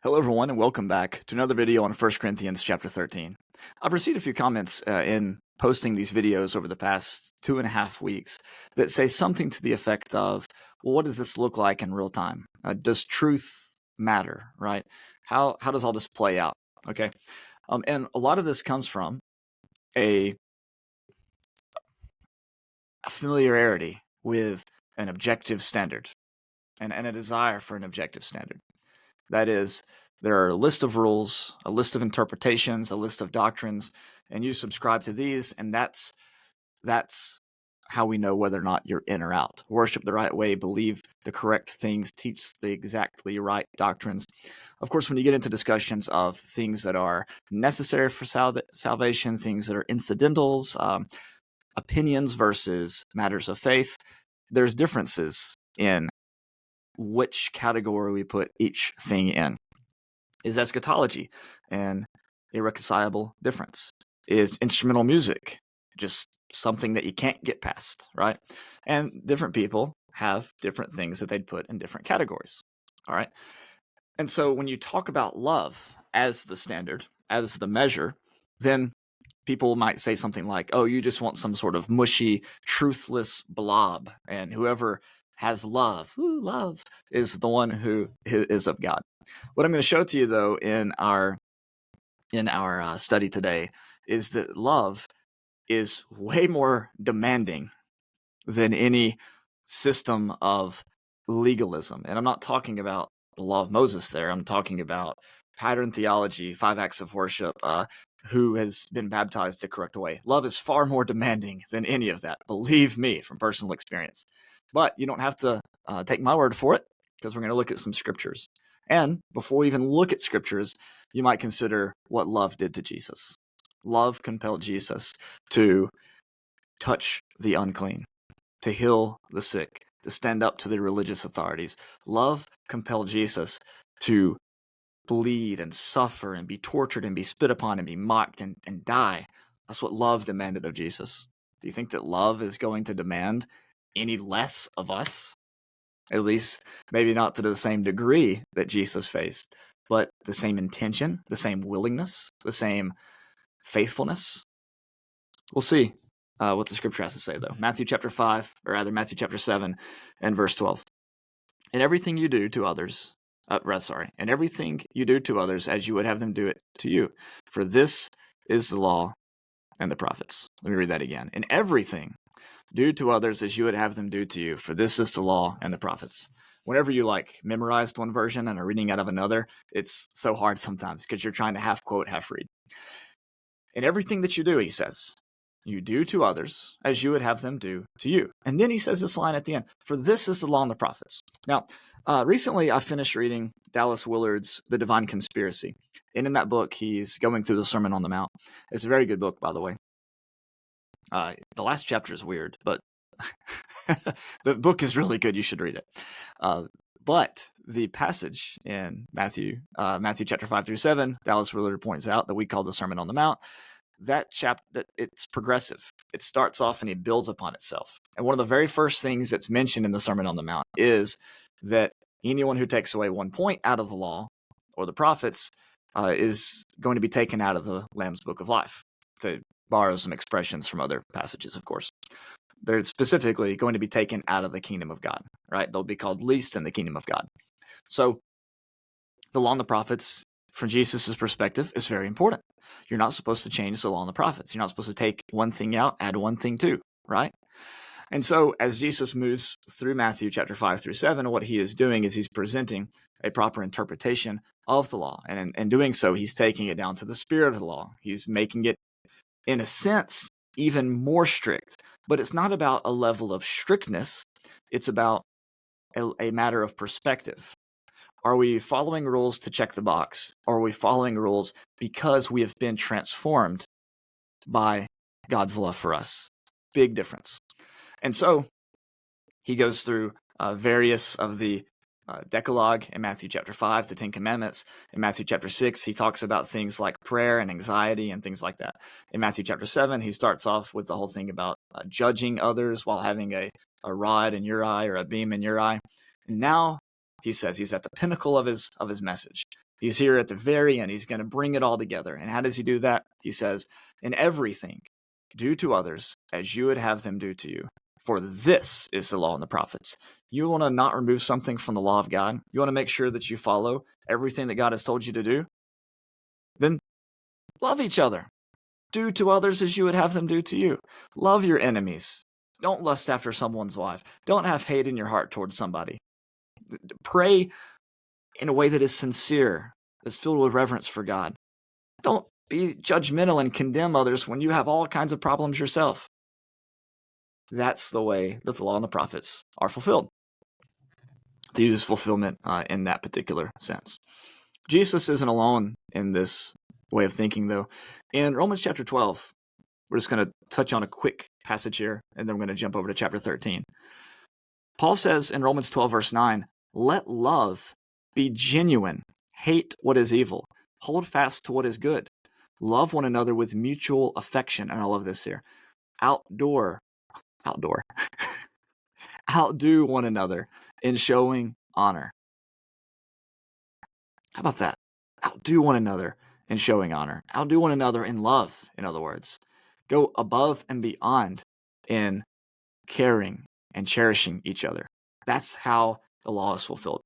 Hello, everyone, and welcome back to another video on 1 Corinthians chapter 13. I've received a few comments in posting these videos over the past 2.5 weeks that say something to the effect of, well, what does this look like in real time? Does truth matter, right? How does all this play out? Okay. And a lot of this comes from a familiarity with an objective standard and a desire for an objective standard. That is, there are a list of rules, a list of interpretations, a list of doctrines, and you subscribe to these, and that's how we know whether or not you're in or out. Worship the right way, believe the correct things, teach the exactly right doctrines. Of course, when you get into discussions of things that are necessary for salvation, things that are incidentals, opinions versus matters of faith, there's differences in which category we put each thing in. Is eschatology an irreconcilable difference? Is instrumental music just something that you can't get past, right? And different people have different things that they'd put in different categories, all right? And so when you talk about love as the standard, as the measure, then people might say something like, oh, you just want some sort of mushy, truthless blob, and whoever has love, love is the one who is of God. What I'm going to show to you, though, in our study today is that love is way more demanding than any system of legalism. And I'm not talking about the law of Moses there. I'm talking about pattern theology, 5 acts of worship, who has been baptized the correct way. Love is far more demanding than any of that. Believe me, from personal experience. But you don't have to take my word for it, because we're going to look at some scriptures. And before we even look at scriptures, you might consider what love did to Jesus. Love compelled Jesus to touch the unclean, to heal the sick, to stand up to the religious authorities. Love compelled Jesus to bleed and suffer and be tortured and be spit upon and be mocked and die. That's what love demanded of Jesus. Do you think that love is going to demand any less of us? At least maybe not to the same degree that Jesus faced, but the same intention, the same willingness, the same faithfulness. We'll see what the scripture has to say, though. Matthew chapter 5, or rather Matthew chapter 7 and verse 12. And everything you do to others, and everything you do to others as you would have them do it to you. For this is the law and the prophets. Let me read that again. And everything do to others as you would have them do to you, for this is the law and the prophets. Whenever you memorized one version and are reading out of another, it's so hard sometimes because you're trying to half quote, half read. In everything that you do, he says, you do to others as you would have them do to you. And then he says this line at the end, for this is the law and the prophets. Now, recently I finished reading Dallas Willard's The Divine Conspiracy. And in that book, he's going through the Sermon on the Mount. It's a very good book, by the way. The last chapter is weird, but the book is really good. You should read it. But the passage in Matthew chapter 5 through 7, Dallas Willard points out that we call the Sermon on the Mount. That it's progressive. It starts off and it builds upon itself. And one of the very first things that's mentioned in the Sermon on the Mount is that anyone who takes away one point out of the law or the prophets is going to be taken out of the Lamb's Book of Life, to borrow some expressions from other passages, of course. They're specifically going to be taken out of the kingdom of God, right? They'll be called least in the kingdom of God. So the law and the prophets, from Jesus' perspective, is very important. You're not supposed to change the law and the prophets. You're not supposed to take one thing out, add one thing to, right? And so as Jesus moves through Matthew chapter 5 through 7, what he is doing is he's presenting a proper interpretation of the law. And in doing so, he's taking it down to the spirit of the law. He's making it, in a sense, even more strict. But it's not about a level of strictness. It's about a matter of perspective. Are we following rules to check the box? Or are we following rules because we have been transformed by God's love for us? Big difference. And so he goes through various of the Decalogue in Matthew chapter 5, the 10 Commandments. In Matthew chapter 6, he talks about things like prayer and anxiety and things like that. In Matthew chapter 7, he starts off with the whole thing about judging others while having a rod in your eye or a beam in your eye. And now he says he's at the pinnacle of his message. He's here at the very end. He's going to bring it all together. And how does he do that? He says, in everything, do to others as you would have them do to you. For this is the law and the prophets. You want to not remove something from the law of God? You want to make sure that you follow everything that God has told you to do? Then love each other. Do to others as you would have them do to you. Love your enemies. Don't lust after someone's wife. Don't have hate in your heart towards somebody. Pray in a way that is sincere, that's filled with reverence for God. Don't be judgmental and condemn others when you have all kinds of problems yourself. That's the way that the law and the prophets are fulfilled. To use fulfillment in that particular sense. Jesus isn't alone in this way of thinking, though. In Romans chapter 12, we're just going to touch on a quick passage here, and then we're going to jump over to chapter 13. Paul says in Romans 12, verse 9, let love be genuine. Hate what is evil. Hold fast to what is good. Love one another with mutual affection. And I love this here. Outdo one another in showing honor. How about that? Outdo one another in showing honor. Outdo one another in love, in other words. Go above and beyond in caring and cherishing each other. That's how the law is fulfilled.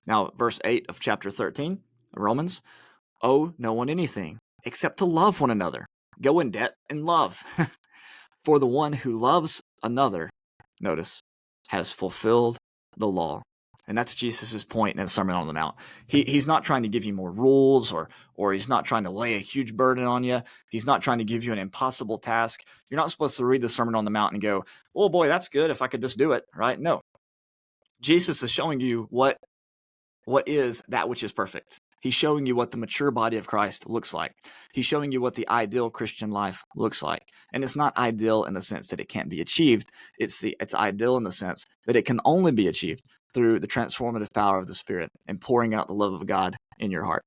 Now, verse 8 of chapter 13 of Romans, owe no one anything except to love one another. Go in debt and love. For the one who loves another, notice, has fulfilled the law. And that's Jesus' point in his Sermon on the Mount. He's not trying to give you more rules or he's not trying to lay a huge burden on you. He's not trying to give you an impossible task. You're not supposed to read the Sermon on the Mount and go, oh boy, that's good if I could just do it, right? No. Jesus is showing you what is that which is perfect. He's showing you what the mature body of Christ looks like. He's showing you what the ideal Christian life looks like. And it's not ideal in the sense that it can't be achieved. It's ideal in the sense that it can only be achieved through the transformative power of the Spirit and pouring out the love of God in your heart.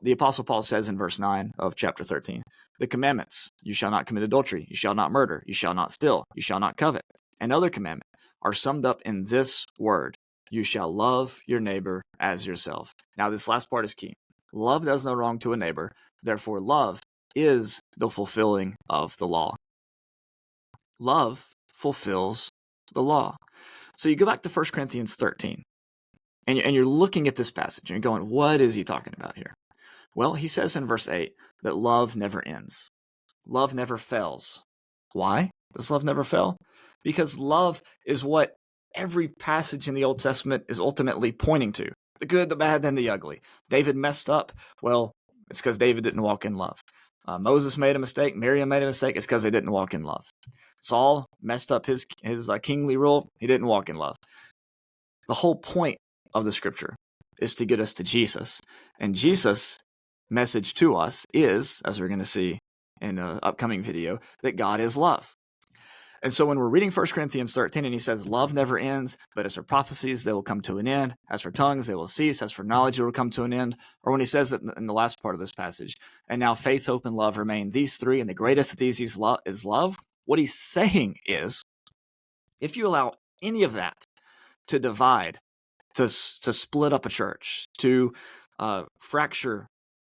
The Apostle Paul says in verse 9 of chapter 13, the commandments, you shall not commit adultery, you shall not murder, you shall not steal, you shall not covet, and other commandments are summed up in this word, you shall love your neighbor as yourself. Now, this last part is key. Love does no wrong to a neighbor. Therefore, love is the fulfilling of the law. Love fulfills the law. So you go back to 1 Corinthians 13, and you're looking at this passage, and you're going, what is he talking about here? Well, he says in verse 8 that love never ends. Love never fails. Why does love never fail? Because love is what every passage in the Old Testament is ultimately pointing to. The good, the bad, and the ugly. David messed up. Well, it's because David didn't walk in love. Moses made a mistake. Miriam made a mistake. It's because they didn't walk in love. Saul messed up his kingly rule. He didn't walk in love. The whole point of the scripture is to get us to Jesus. And Jesus' message to us is, as we're going to see in an upcoming video, that God is love. And so when we're reading 1 Corinthians 13 and he says, love never ends, but as for prophecies, they will come to an end. As for tongues, they will cease. As for knowledge, it will come to an end. Or when he says it in the last part of this passage, and now faith, hope, and love remain these three, and the greatest of these is love. What he's saying is, if you allow any of that to divide, to split up a church, to fracture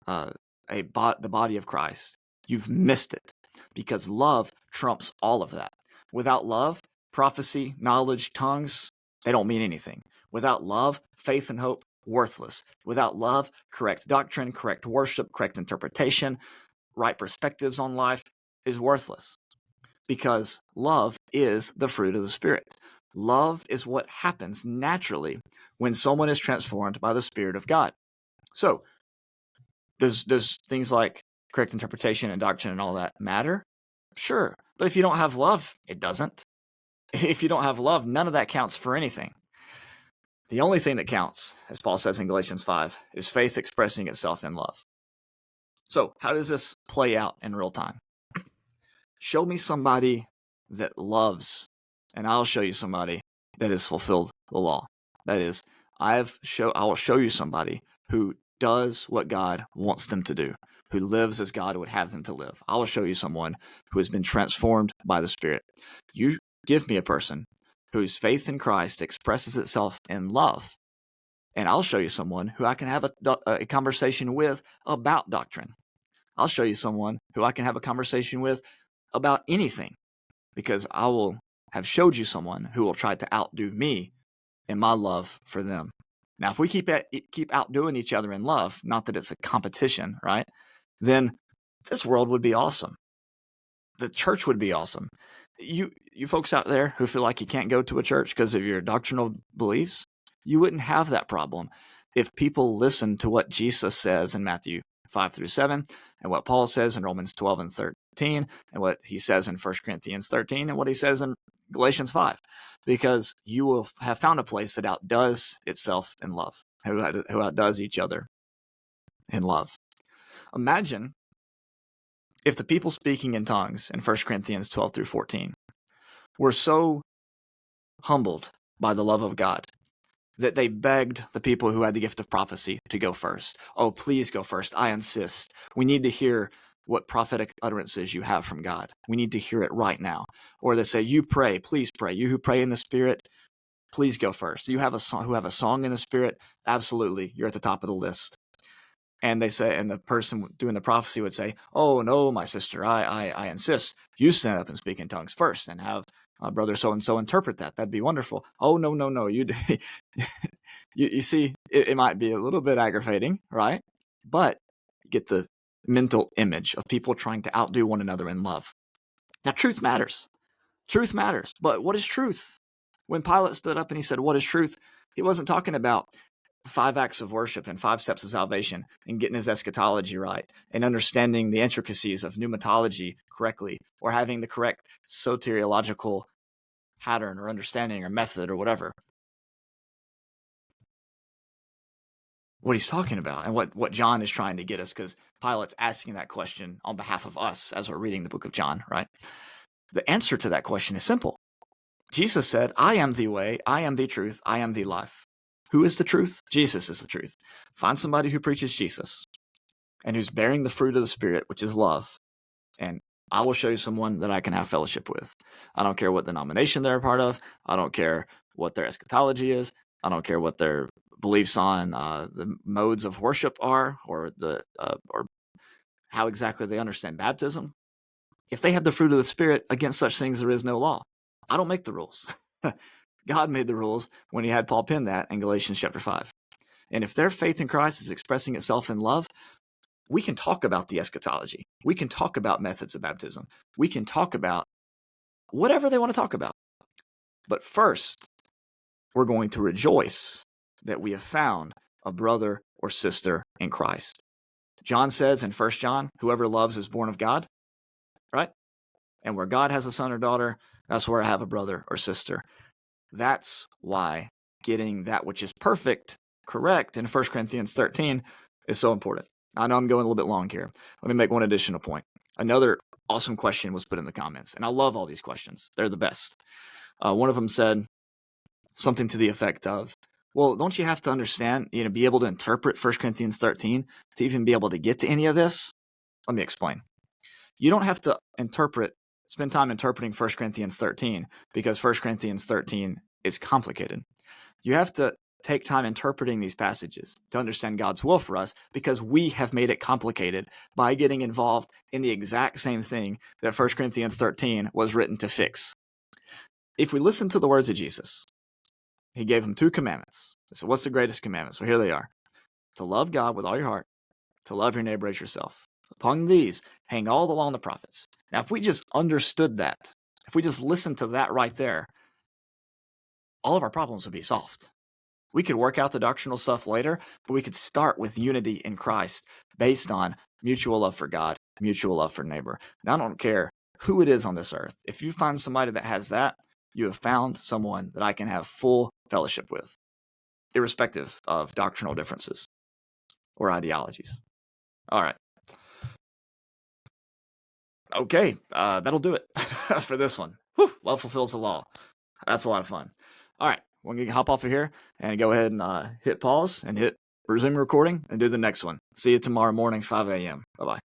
the body of Christ, you've missed it, because love trumps all of that. Without love, prophecy, knowledge, tongues, they don't mean anything. Without love, faith and hope, worthless. Without love, correct doctrine, correct worship, correct interpretation, right perspectives on life is worthless. Because love is the fruit of the Spirit. Love is what happens naturally when someone is transformed by the Spirit of God. So, does things like correct interpretation and doctrine and all that matter? Sure. But if you don't have love, it doesn't. If you don't have love, none of that counts for anything. The only thing that counts, as Paul says in Galatians 5, is faith expressing itself in love. So, how does this play out in real time? Show me somebody that loves, and I'll show you somebody that has fulfilled the law. That is, I will show you somebody who does what God wants them to do, who lives as God would have them to live. I will show you someone who has been transformed by the Spirit. You give me a person whose faith in Christ expresses itself in love, And I'll show you someone who I can have a conversation with about doctrine. I'll show you someone who I can have a conversation with about anything, because I will have showed you someone who will try to outdo me in my love for them. Now, if we keep outdoing each other in love, not that it's a competition, right? Then this world would be awesome. The church would be awesome. You folks out there who feel like you can't go to a church because of your doctrinal beliefs, you wouldn't have that problem if people listen to what Jesus says in Matthew 5-7, and what Paul says in Romans 12 and 13, and what he says in 1 Corinthians 13, and what he says in Galatians 5, because you will have found a place that outdoes itself in love, who outdoes each other in love. Imagine if the people speaking in tongues in 1 Corinthians 12-14 were so humbled by the love of God that they begged the people who had the gift of prophecy to go first. Oh, please go first. I insist. We need to hear what prophetic utterances you have from God. We need to hear it right now. Or they say, you pray, please pray. You who pray in the Spirit, please go first. You have a song, who have a song in the Spirit, absolutely, you're at the top of the list. And they say, and the person doing the prophecy would say, oh, no, my sister, I insist. You stand up and speak in tongues first and have brother so-and-so interpret that. That'd be wonderful. Oh, no. You see, it might be a little bit aggravating, right? But you get the mental image of people trying to outdo one another in love. Now, truth matters. Truth matters. But what is truth? When Pilate stood up and he said, what is truth? He wasn't talking about 5 acts of worship and 5 steps of salvation and getting his eschatology right and understanding the intricacies of pneumatology correctly, or having the correct soteriological pattern or understanding or method or whatever. What he's talking about and what John is trying to get us, because Pilate's asking that question on behalf of us as we're reading the book of John, right? The answer to that question is simple. Jesus said, I am the way, I am the truth, I am the life. Who is the truth? Jesus is the truth. Find somebody who preaches Jesus and who's bearing the fruit of the Spirit, which is love, and I will show you someone that I can have fellowship with. I don't care what denomination they're a part of. I don't care what their eschatology is. I don't care what their beliefs on the modes of worship are, or or how exactly they understand baptism. If they have the fruit of the Spirit, against such things there is no law. I don't make the rules. God made the rules when he had Paul pen that in Galatians chapter 5. And if their faith in Christ is expressing itself in love, we can talk about the eschatology. We can talk about methods of baptism. We can talk about whatever they want to talk about. But first, we're going to rejoice that we have found a brother or sister in Christ. John says in 1 John, whoever loves is born of God, right? And where God has a son or daughter, that's where I have a brother or sister. That's why getting that which is perfect correct in 1 Corinthians 13 is so important. I know I'm going a little bit long here. Let me make one additional point. Another awesome question was put in the comments, and I love all these questions. They're the best. One of them said something to the effect of, well, don't you have to understand, be able to interpret 1 Corinthians 13 to even be able to get to any of this? Let me explain. You don't have to spend time interpreting 1 Corinthians 13 because 1 Corinthians 13 is complicated. You have to take time interpreting these passages to understand God's will for us, because we have made it complicated by getting involved in the exact same thing that 1 Corinthians 13 was written to fix. If we listen to the words of Jesus, he gave them 2 commandments. So what's the greatest commandments? Well, here they are. To love God with all your heart, to love your neighbor as yourself. Upon these hang all the law and the prophets. Now, if we just understood that, if we just listened to that right there, all of our problems would be solved. We could work out the doctrinal stuff later, but we could start with unity in Christ based on mutual love for God, mutual love for neighbor. Now, I don't care who it is on this earth. If you find somebody that has that, you have found someone that I can have full fellowship with, irrespective of doctrinal differences or ideologies. All right. Okay, that'll do it for this one. Whew, love fulfills the law. That's a lot of fun. All right, we're going to hop off of here and go ahead and hit pause and hit resume recording and do the next one. See you tomorrow morning, 5 a.m. Bye-bye.